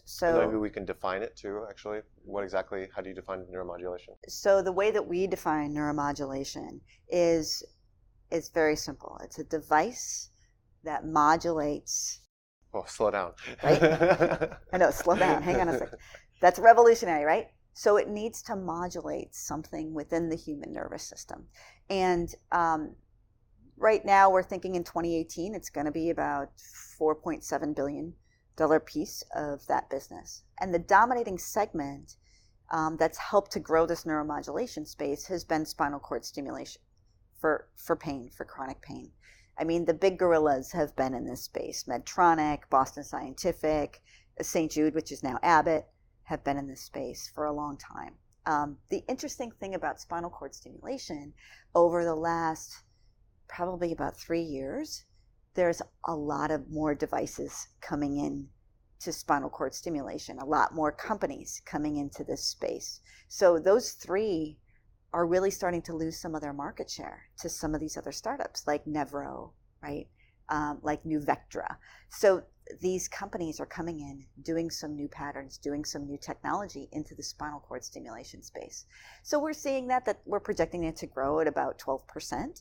So maybe we can define it too, actually. How do you define neuromodulation? So the way that we define neuromodulation is very simple. It's a device that modulates. Oh, slow down. Right? I know, slow down. Hang on a second. That's revolutionary, right? So it needs to modulate something within the human nervous system. And right now we're thinking in 2018, it's going to be about $4.7 billion piece of that business. And the dominating segment that's helped to grow this neuromodulation space has been spinal cord stimulation for pain, for chronic pain. I mean, the big gorillas have been in this space. Medtronic, Boston Scientific, St. Jude, which is now Abbott, have been in this space for a long time. The interesting thing about spinal cord stimulation, over the last probably about 3 years, there's a lot of more devices coming in to spinal cord stimulation, a lot more companies coming into this space. So those three are really starting to lose some of their market share to some of these other startups like Nevro, right? Like Nuvectra. So these companies are coming in, doing some new patterns, doing some new technology into the spinal cord stimulation space. So we're seeing that we're projecting it to grow at about 12%.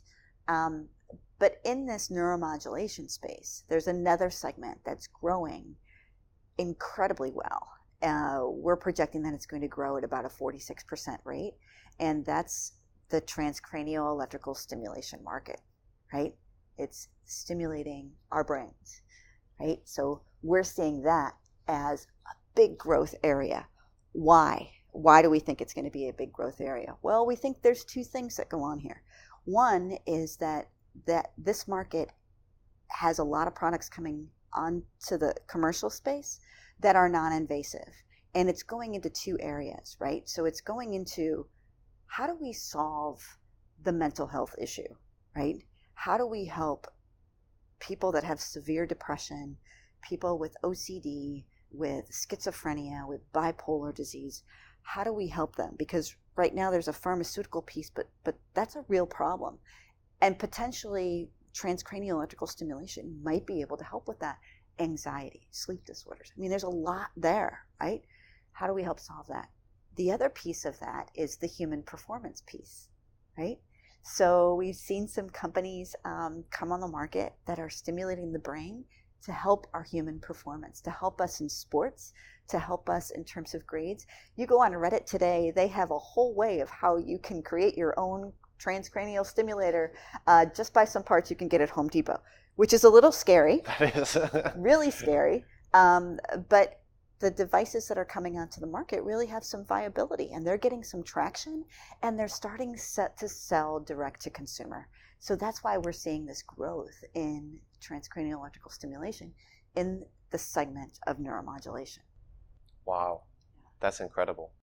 But in this neuromodulation space, there's another segment that's growing incredibly well. We're projecting that it's going to grow at about a 46% rate, and that's the transcranial electrical stimulation market, right? It's stimulating our brains, right? So we're seeing that as a big growth area. Why? Why do we think it's going to be a big growth area? Well, we think there's two things that go on here. One is that this market has a lot of products coming onto the commercial space that are non-invasive. And it's going into two areas, right? So it's going into, how do we solve the mental health issue, right? How do we help people that have severe depression, people with OCD, with schizophrenia, with bipolar disease? How do we help them? Because right now there's a pharmaceutical piece, but that's a real problem. And potentially transcranial electrical stimulation might be able to help with that. Anxiety, sleep disorders. I mean, there's a lot there, right? How do we help solve that? The other piece of that is the human performance piece, right? So we've seen some companies come on the market that are stimulating the brain to help our human performance, to help us in sports, to help us in terms of grades. You go on Reddit today, they have a whole way of how you can create your own transcranial stimulator just by some parts you can get at Home Depot, which is a little scary. That is. Really scary. But the devices that are coming onto the market really have some viability, and they're getting some traction, and they're starting to sell direct to consumer. So that's why we're seeing this growth in transcranial electrical stimulation in the segment of neuromodulation. Wow, that's incredible.